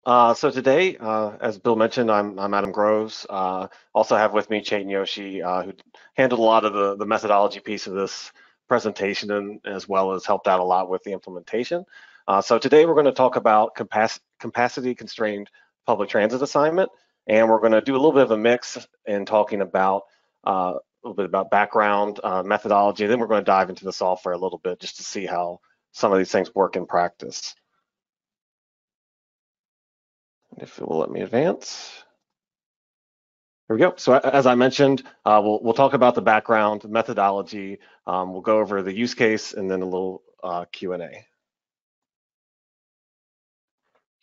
So today, as Bill mentioned, I'm Adam Groves. Also have with me Chetan Joshi, who handled a lot of the methodology piece of this presentation and as well as helped out a lot with the implementation. So today we're going to talk about capacity constrained public transit assignment, and we're going to do a little bit of a mix in talking about a little bit about background methodology. Then we're going to dive into the software a little bit just to see how some of these things work in practice. If it will let me advance. Here we go. So as I mentioned, we'll talk about the background methodology. We'll go over the use case and then a little Q&A.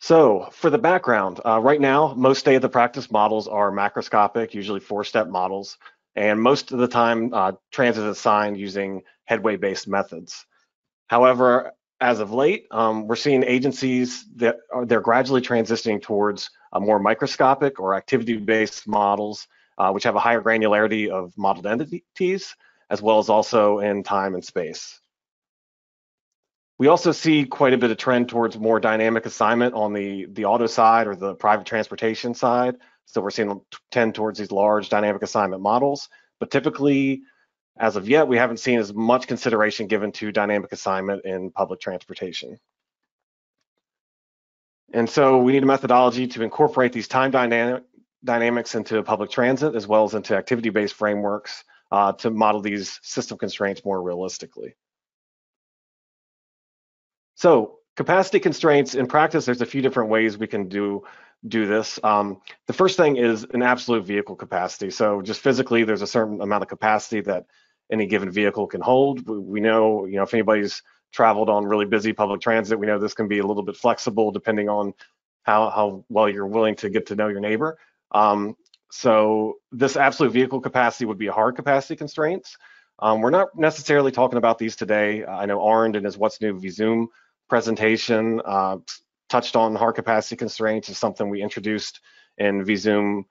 So for the background, right now, most state-of-the-practice models are macroscopic, usually 4-step models, and most of the time, transit is assigned using headway-based methods. However, as of late, we're seeing agencies that they're gradually transitioning towards more microscopic or activity-based models, which have a higher granularity of modeled entities, as well as also in time and space. We also see quite a bit of trend towards more dynamic assignment on the auto side or the private transportation side. So we're seeing tend towards these large dynamic assignment models, but typically, as of yet, we haven't seen as much consideration given to dynamic assignment in public transportation. And so we need a methodology to incorporate these time dynamics into public transit as well as into activity-based frameworks to model these system constraints more realistically. So capacity constraints in practice, there's a few different ways we can do this. The first thing is an absolute vehicle capacity. So just physically, there's a certain amount of capacity that any given vehicle can hold. We know, if anybody's traveled on really busy public transit, we know this can be a little bit flexible depending on how well you're willing to get to know your neighbor. So this absolute vehicle capacity would be a hard capacity constraints. We're not necessarily talking about these today. I know Arnd in his What's New vZoom presentation touched on hard capacity constraints as something we introduced in vZoom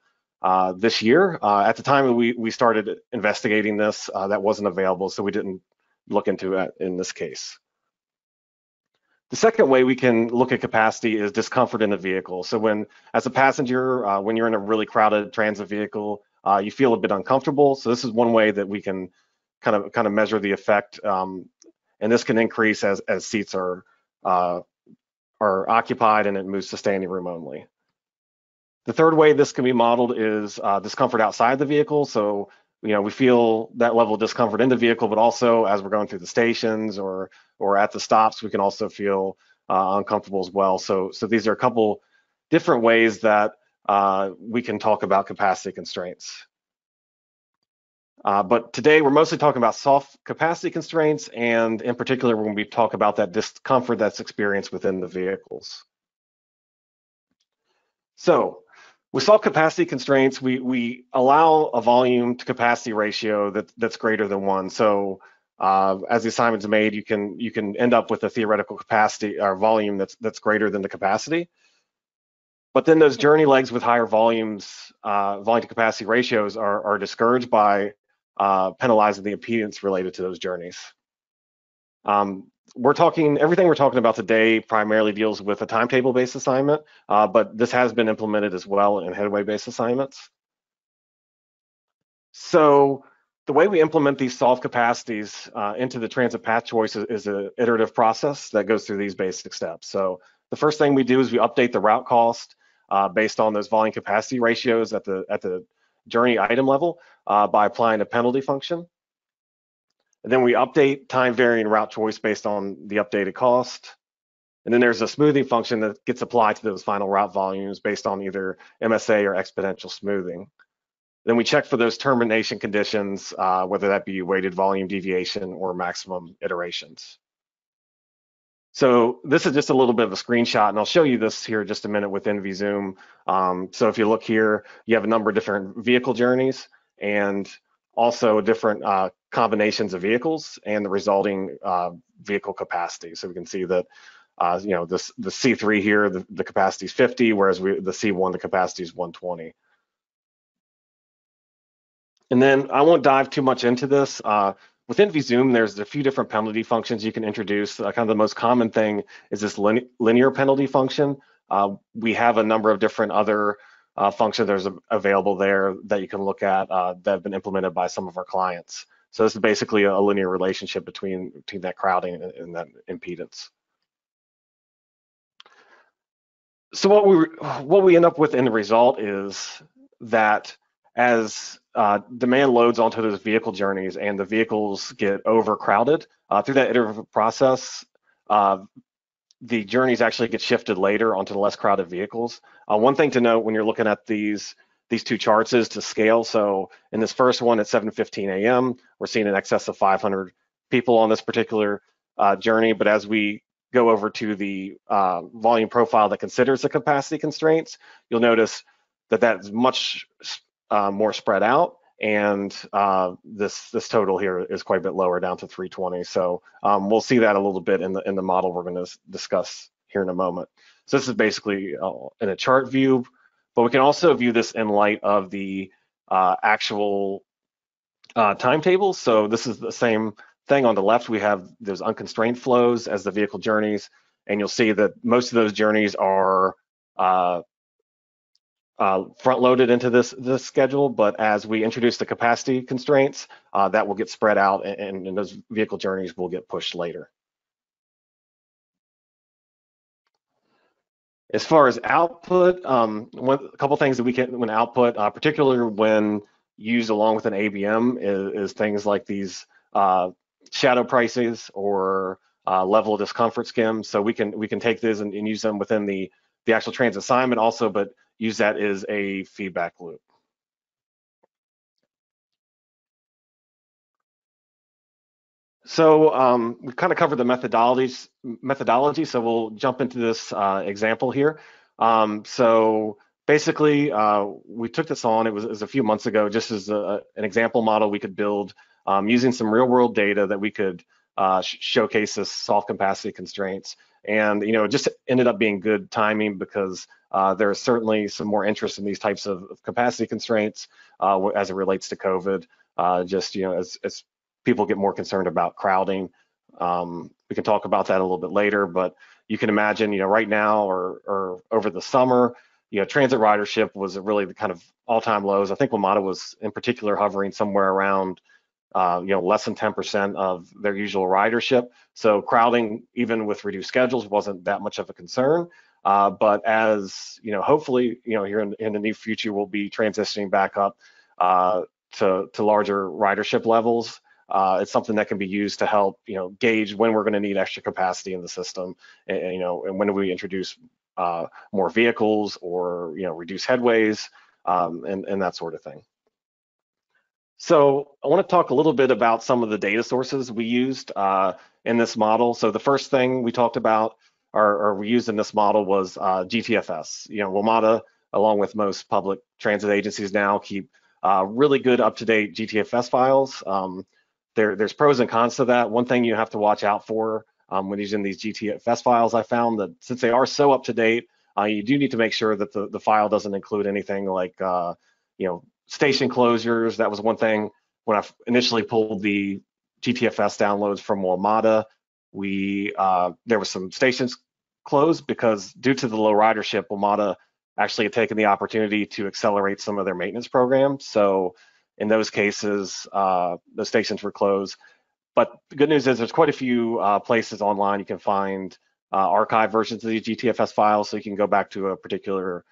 this year. At the time we started investigating this, that wasn't available, so we didn't look into it in this case. The second way we can look at capacity is discomfort in the vehicle. So as a passenger, when you're in a really crowded transit vehicle, you feel a bit uncomfortable. So this is one way that we can kind of measure the effect, and this can increase as seats are occupied and it moves to standing room only. The third way this can be modeled is discomfort outside the vehicle. So we feel that level of discomfort in the vehicle, but also as we're going through the stations or at the stops, we can also feel uncomfortable as well. So these are a couple different ways that we can talk about capacity constraints. But today we're mostly talking about soft capacity constraints, and in particular when we talk about that discomfort that's experienced within the vehicles. So with soft capacity constraints, we allow a volume to capacity ratio that's greater than 1. So as the assignment's made, you can end up with a theoretical capacity or volume that's greater than the capacity. But then those journey legs with higher volumes, volume to capacity ratios are discouraged by penalizing the impedance related to those journeys. Everything we're talking about today primarily deals with a timetable-based assignment, but this has been implemented as well in headway-based assignments. So the way we implement these soft capacities into the transit path choice is an iterative process that goes through these basic steps. So the first thing we do is we update the route cost based on those volume capacity ratios at the journey item level by applying a penalty function. And then we update time varying route choice based on the updated cost. And then there's a smoothing function that gets applied to those final route volumes based on either MSA or exponential smoothing. Then we check for those termination conditions, whether that be weighted volume deviation or maximum iterations. So this is just a little bit of a screenshot, and I'll show you this here in just a minute within vZoom. So if you look here, you have a number of different vehicle journeys and also different combinations of vehicles and the resulting vehicle capacity. So we can see that the C3 here, the capacity is 50, whereas the C1, the capacity is 120. And then I won't dive too much into this. Within vZoom, there's a few different penalty functions you can introduce. Kind of the most common thing is this linear penalty function. We have a number of different other functions that are available there that you can look at that have been implemented by some of our clients. So this is basically a linear relationship between that crowding and that impedance. So what we end up with in the result is that as demand loads onto those vehicle journeys and the vehicles get overcrowded through that iterative process, the journeys actually get shifted later onto the less crowded vehicles. One thing to note when you're looking at these two charts is to scale. So in this first one at 7:15 a.m., we're seeing in excess of 500 people on this particular journey. But as we go over to the volume profile that considers the capacity constraints, you'll notice that that's much more spread out. And this total here is quite a bit lower, down to 320. So we'll see that a little bit in the model we're going to discuss here in a moment. So this is basically in a chart view, but we can also view this in light of the actual timetables. So this is the same thing. On the left, we have those unconstrained flows as the vehicle journeys, and you'll see that most of those journeys are front-loaded into this schedule, but as we introduce the capacity constraints, that will get spread out, and those vehicle journeys will get pushed later. As far as output, a couple things that we can, when output, particularly when used along with an ABM, is things like these shadow prices or level of discomfort skims. So we can take these and use them within the actual transit assignment also, but use that as a feedback loop. So we kind of covered the methodology, so we'll jump into this example here. So basically, we took this on, it was a few months ago, just as an example model we could build using some real world data that we could showcase this soft capacity constraints. And it just ended up being good timing because there's certainly some more interest in these types of capacity constraints as it relates to COVID. Just as people get more concerned about crowding. We can talk about that a little bit later, but you can imagine, right now or over the summer, transit ridership was really the kind of all-time lows. I think WMATA was in particular hovering somewhere around less than 10% of their usual ridership. So crowding, even with reduced schedules, wasn't that much of a concern. But as hopefully, here in the near future, we'll be transitioning back up to larger ridership levels. It's something that can be used to help, gauge when we're going to need extra capacity in the system, and when do we introduce more vehicles or reduce headways and that sort of thing. So I want to talk a little bit about some of the data sources we used in this model. So the first thing we talked about or we used in this model was GTFS. WMATA, along with most public transit agencies now, keep really good up-to-date GTFS files. There's pros and cons to that. One thing you have to watch out for when using these GTFS files, I found that since they are so up to date, you do need to make sure that the file doesn't include anything like station closures. That was one thing when I initially pulled the GTFS downloads from WMATA. There was some stations closed because due to the low ridership, WMATA actually had taken the opportunity to accelerate some of their maintenance programs. So in those cases, the stations were closed. But the good news is there's quite a few places online you can find archive versions of these GTFS files, so you can go back to a particular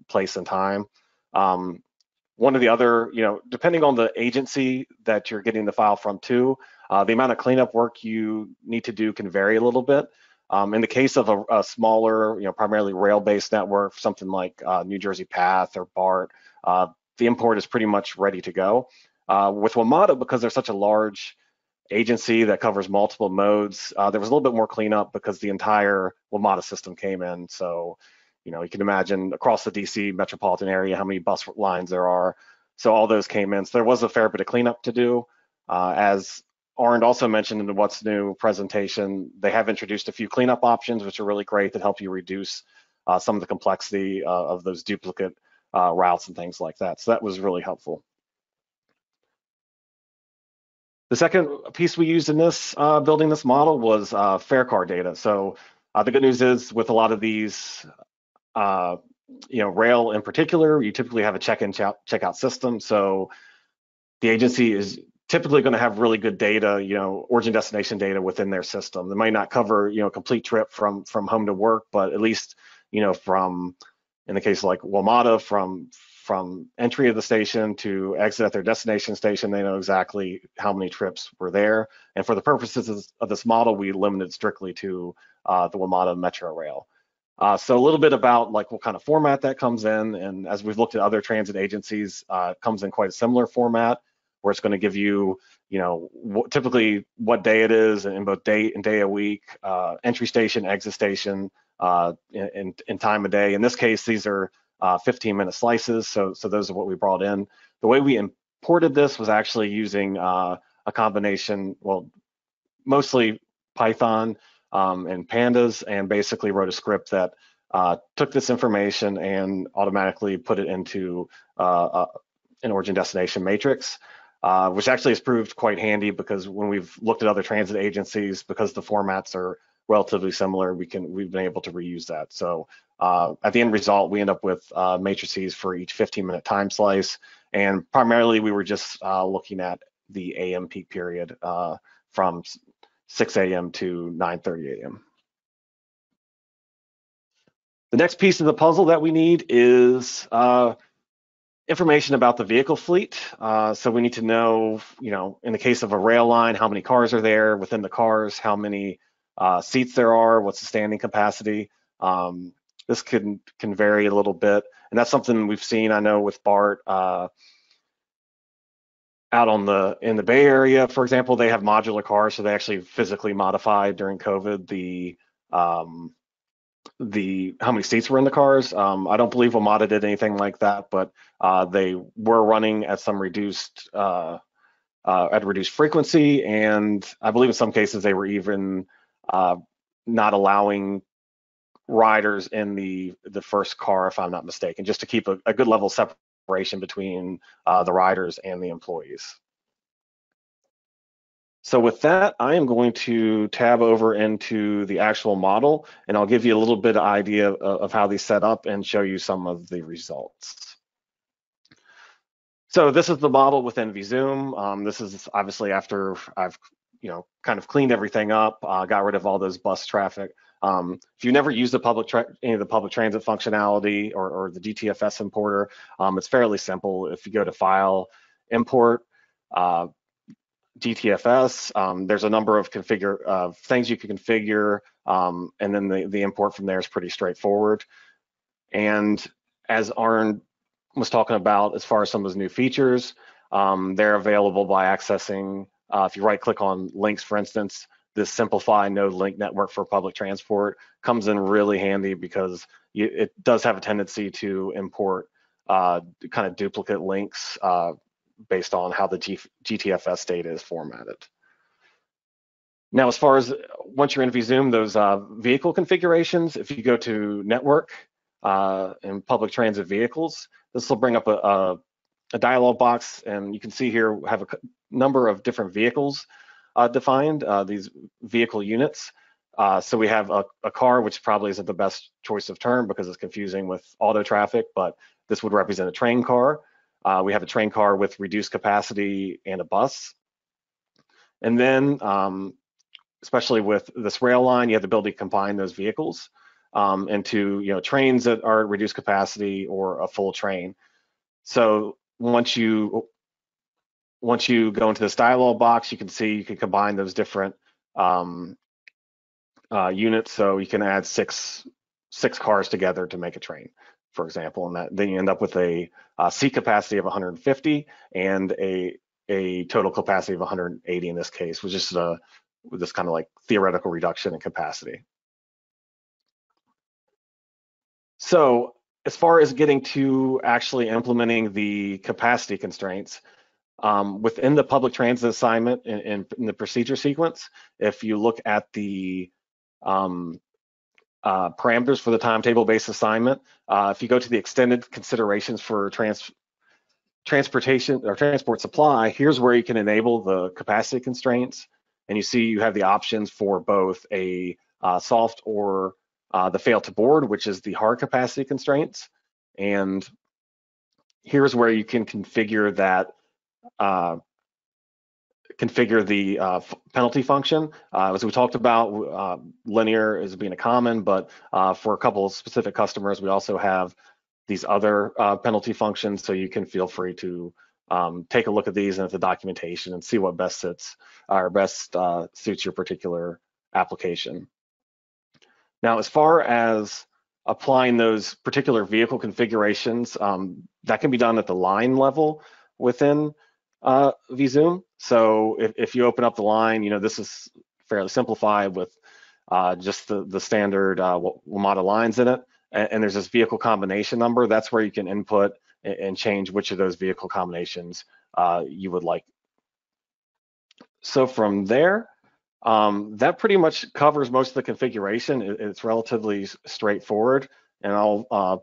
place and time. One of the other, depending on the agency that you're getting the file from too, the amount of cleanup work you need to do can vary a little bit. In the case of a smaller, primarily rail-based network, something like New Jersey Path or BART, the import is pretty much ready to go. With WMATA, because they're such a large agency that covers multiple modes, there was a little bit more cleanup because the entire WMATA system came in. So, you can imagine across the DC metropolitan area how many bus lines there are. So all those came in. So there was a fair bit of cleanup to do. As Arnd also mentioned in the What's New presentation, they have introduced a few cleanup options, which are really great that help you reduce some of the complexity of those duplicate routes and things like that. So that was really helpful. The second piece we used in this building this model was fare car data. So the good news is with a lot of these rail in particular, you typically have a check-in, check-out system. So the agency is typically going to have really good data, origin destination data within their system. They might not cover, a complete trip from home to work, but at least, from, in the case of like WMATA, from entry of the station to exit at their destination station, they know exactly how many trips were there. And for the purposes of this model, we limited strictly to the WMATA Metrorail. So a little bit about like what kind of format that comes in, and as we've looked at other transit agencies, it comes in quite a similar format, where it's going to give you, typically what day it is in both day and day a week, entry station, exit station, and time of day. In this case, these are 15-minute slices, so those are what we brought in. The way we imported this was actually using a combination, well, mostly Python and pandas, and basically wrote a script that took this information and automatically put it into an origin destination matrix, which actually has proved quite handy, because when we've looked at other transit agencies, because the formats are relatively similar, we've been able to reuse that. So at the end result, we end up with matrices for each 15-minute time slice, and primarily we were just looking at the AM peak period from 6 a.m. to 9:30 a.m. The next piece of the puzzle that we need is information about the vehicle fleet. So we need to know, in the case of a rail line, how many cars are there within the cars, how many seats there are, what's the standing capacity. This can vary a little bit, and that's something we've seen, I know, with BART out in the Bay Area, for example. They have modular cars, so they actually physically modified during COVID how many seats were in the cars. I don't believe WMATA did anything like that, but they were running at some reduced frequency, and I believe in some cases they were even not allowing riders in the first car, if I'm not mistaken, just to keep a good level of separation between the riders and the employees. So with that, I am going to tab over into the actual model, and I'll give you a little bit of idea of how these set up and show you some of the results. So this is the model within vZoom. This is obviously after I've kind of cleaned everything up, got rid of all those bus traffic. If you never use any of the public transit functionality or the GTFS importer, it's fairly simple. If you go to File, Import, GTFS, there's a number of things you can configure, and then the import from there is pretty straightforward. And as Arn was talking about, as far as some of those new features, they're available by accessing, if you right-click on links, for instance, this Simplify Node Link Network for public transport comes in really handy, because it does have a tendency to import kind of duplicate links based on how the GTFS data is formatted. Now, as far as once you're in vZoom, those vehicle configurations, if you go to Network and Public Transit Vehicles, this will bring up a dialog box, and you can see here we have a number of different vehicles defined, these vehicle units. So we have a car, which probably isn't the best choice of term because it's confusing with auto traffic, but this would represent a train car. We have a train car with reduced capacity and a bus. And then, especially with this rail line, you have the ability to combine those vehicles into trains that are at reduced capacity or a full train. So once you go into this dialog box, you can see you can combine those different units. So you can add six cars together to make a train, for example, and then you end up with a seat capacity of 150 and a total capacity of 180 in this case, which is this kind of like theoretical reduction in capacity. So as far as getting to actually implementing the capacity constraints, within the public transit assignment in the procedure sequence, if you look at the parameters for the timetable-based assignment, if you go to the extended considerations for transportation or transport supply, here's where you can enable the capacity constraints, and you see you have the options for both a soft or the fail to board, which is the hard capacity constraints. And here's where you can configure that, configure the penalty function. As we talked about, linear is being a common, but for a couple of specific customers, we also have these other penalty functions, so you can feel free to take a look at these and at the documentation and see what best suits your particular application. Now, as far as applying those particular vehicle configurations, that can be done at the line level within vZoom. So if you open up the line, this is fairly simplified with just the standard WMATA lines in it. And there's this vehicle combination number. That's where you can input and change which of those vehicle combinations you would like. So from there, that pretty much covers most of the configuration. It's relatively straightforward, and I'll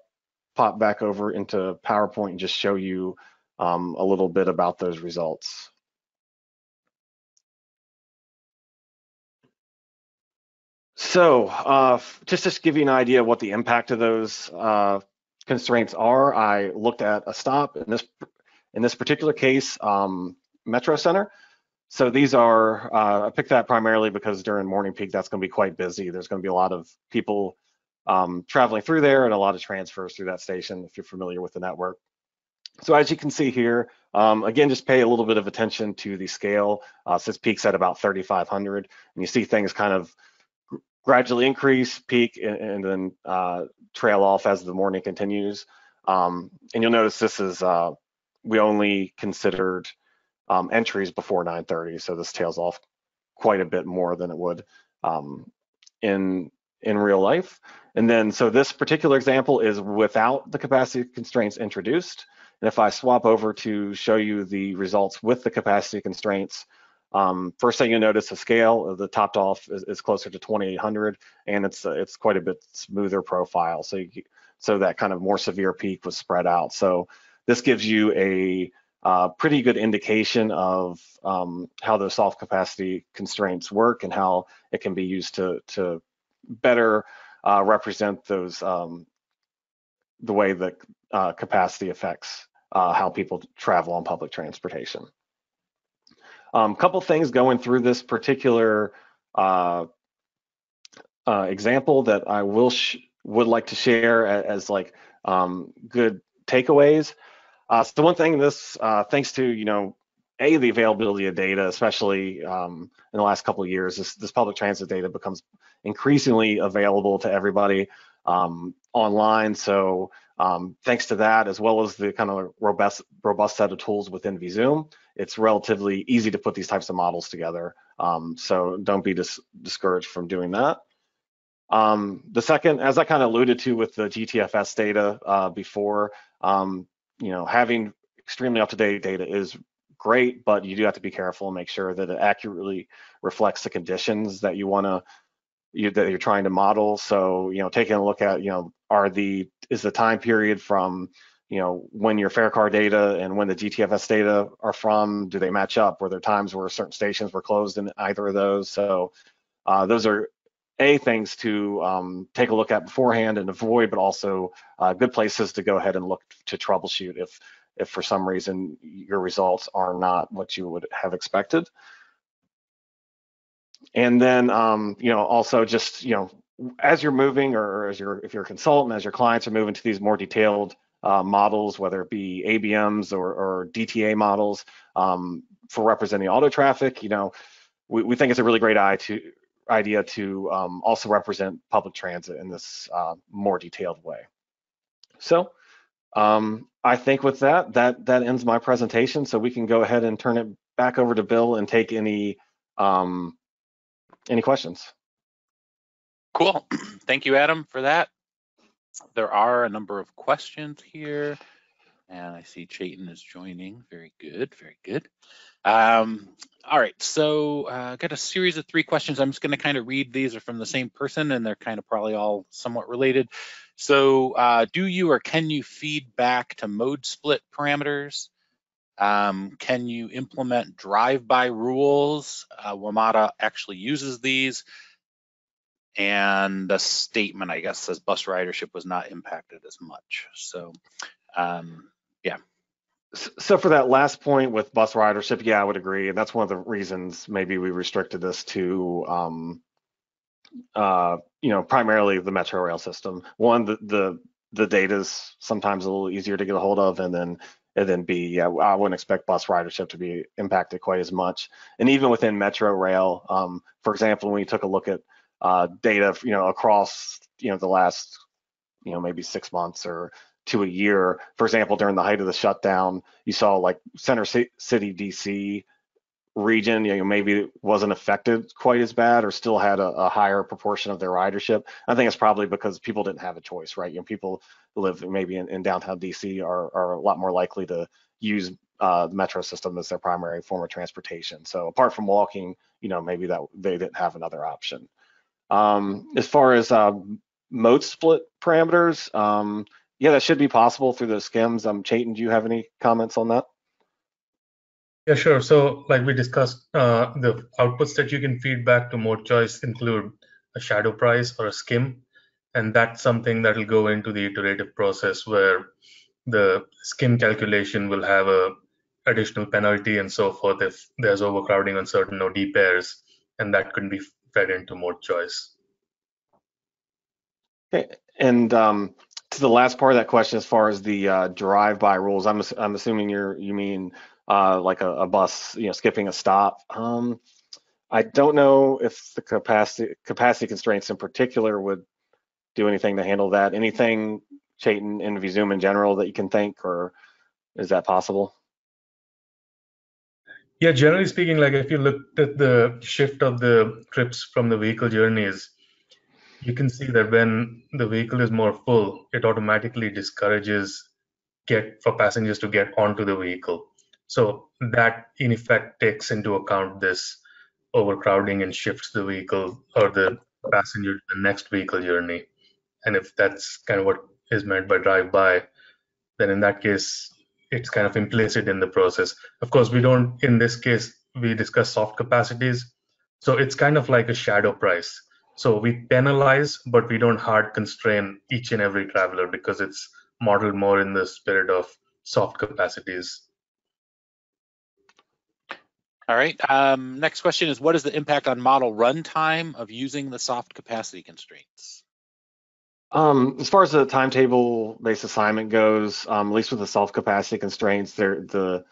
pop back over into PowerPoint and just show you a little bit about those results. So just to give you an idea of what the impact of those constraints are, I looked at a stop in this particular case, Metro Center. So these are, I picked that primarily because during morning peak, that's going to be quite busy. There's going to be a lot of people traveling through there and a lot of transfers through that station, if you're familiar with the network. So as you can see here, again, just pay a little bit of attention to the scale. So this peaks at about 3,500, and you see things kind of gradually increase, peak, and then trail off as the morning continues. And you'll notice this is, we only considered entries before 9:30, so this tails off quite a bit more than it would in real life. And then, so this particular example is without the capacity constraints introduced. And if I swap over to show you the results with the capacity constraints, first thing you'll notice, the scale of the topped off is closer to 2,800, and it's quite a bit smoother profile. So that kind of more severe peak was spread out. So this gives you a pretty good indication of how the soft capacity constraints work and how it can be used to better represent those the way that capacity affects how people travel on public transportation. Couple things going through this particular example that I would like to share as like good takeaways. So the one thing, thanks to the availability of data, especially in the last couple of years, this public transit data becomes increasingly available to everybody online. So thanks to that, as well as the kind of robust set of tools within vZoom, it's relatively easy to put these types of models together. So don't be discouraged from doing that. The second, as I kind of alluded to with the GTFS data before, having extremely up-to-date data is great, but you do have to be careful and make sure that it accurately reflects the conditions that that you're trying to model. So, taking a look at, is the time period from, when your fare car data and when the GTFS data are from, do they match up? Were there times where certain stations were closed in either of those? So those are things to take a look at beforehand and avoid, but also good places to go ahead and look to troubleshoot if for some reason your results are not what you would have expected. And then, also just, as you're moving, or if you're a consultant, as your clients are moving to these more detailed models, whether it be ABMs or DTA models for representing auto traffic, we think it's a really great idea to also represent public transit in this more detailed way. So I think with that ends my presentation. So we can go ahead and turn it back over to Bill and take any questions. Cool. Thank you, Adam, for that. There are a number of questions here, and I see Chetan is joining. Very good, very good. All right, so I got a series of 3 questions. I'm just going to kind of read these. Are from the same person, and they're kind of probably all somewhat related. So do you or can you feed back to mode split parameters? Can you implement drive-by rules? WMATA actually uses these. and the statement, I guess, says bus ridership was not impacted as much. So, yeah. So for that last point with bus ridership, yeah, I would agree, and that's one of the reasons maybe we restricted this to primarily the Metrorail system. One, the data is sometimes a little easier to get a hold of, and then B, yeah, I wouldn't expect bus ridership to be impacted quite as much. And even within Metrorail, for example, when we took a look at data, across the last maybe 6 months or to a year, for example, during the height of the shutdown, you saw like Center City, DC region, maybe wasn't affected quite as bad or still had a higher proportion of their ridership. I think it's probably because people didn't have a choice, right? People who live maybe in downtown DC are a lot more likely to use the metro system as their primary form of transportation. So apart from walking, maybe that they didn't have another option. As far as mode split parameters, yeah, that should be possible through the skims. Chetan, do you have any comments on that? Yeah, sure. So like we discussed, the outputs that you can feed back to mode choice include a shadow price or a skim. And that's something that will go into the iterative process where the skim calculation will have a additional penalty and so forth if there's overcrowding on certain OD pairs, and that can be fed into mode choice. Okay. And to the last part of that question, as far as the drive-by rules, I'm assuming you mean like a bus, skipping a stop. I don't know if the capacity constraints in particular would do anything to handle that. Anything, Chetan, in VZoom in general that you can think, or is that possible? Yeah, generally speaking, like if you looked at the shift of the trips from the vehicle journeys, you can see that when the vehicle is more full, it automatically discourages for passengers to get onto the vehicle. So that in effect takes into account this overcrowding and shifts the vehicle or the passenger to the next vehicle journey. And if that's kind of what is meant by drive-by, then in that case, it's kind of implicit in the process. Of course, we don't, in this case, we discuss soft capacities. So it's kind of like a shadow price. So we penalize, but we don't hard constrain each and every traveler because it's modeled more in the spirit of soft capacities. All right. Next question is, what is the impact on model runtime of using the soft capacity constraints? As far as the timetable-based assignment goes, at least with the soft capacity constraints, the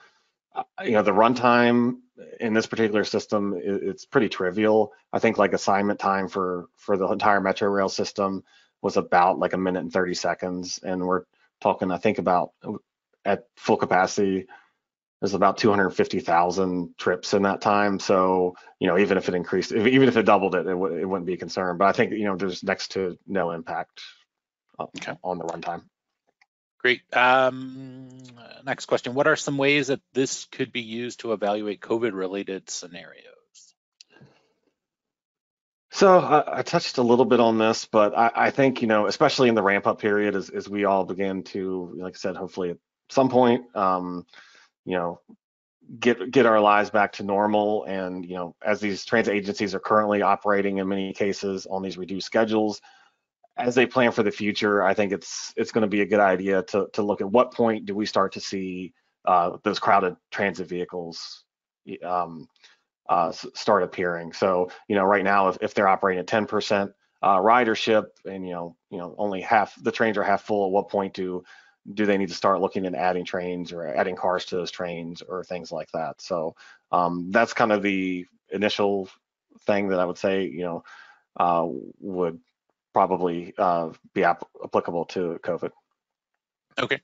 runtime in this particular system, it's pretty trivial. I think like assignment time for the entire Metrorail system was about like 1 minute and 30 seconds, and we're talking, I think, about at full capacity, there's about 250,000 trips in that time. So even if it increased, even if it doubled it, it wouldn't be a concern. But I think there's next to no impact on the runtime. Great. Next question. What are some ways that this could be used to evaluate COVID-related scenarios? So I touched a little bit on this, but I think, especially in the ramp-up period, as we all begin to, like I said, hopefully at some point, get our lives back to normal. And, as these transit agencies are currently operating in many cases on these reduced schedules, as they plan for the future, I think it's going to be a good idea to look at what point do we start to see those crowded transit vehicles start appearing. So right now, if they're operating at 10% ridership and only half the trains are half full, at what point do they need to start looking at adding trains or adding cars to those trains or things like that? So that's kind of the initial thing that I would say would probably be applicable to COVID. Okay.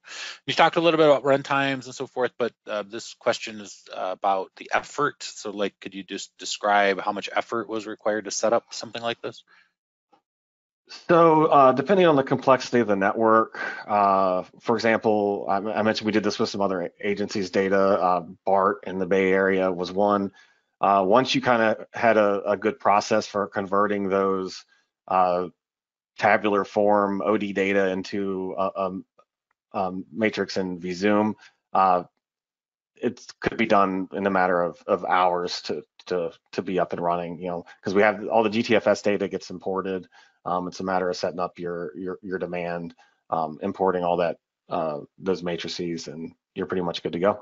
You talked a little bit about run times and so forth, but this question is about the effort. So could you just describe how much effort was required to set up something like this? So depending on the complexity of the network, for example, I mentioned we did this with some other agencies' data. BART in the Bay Area was one. Once you kind of had a good process for converting those tabular form OD data into matrix and VZoom, it could be done in a matter of hours to be up and running, because we have all the GTFS data gets imported. It's a matter of setting up your demand, importing all that, those matrices, and you're pretty much good to go.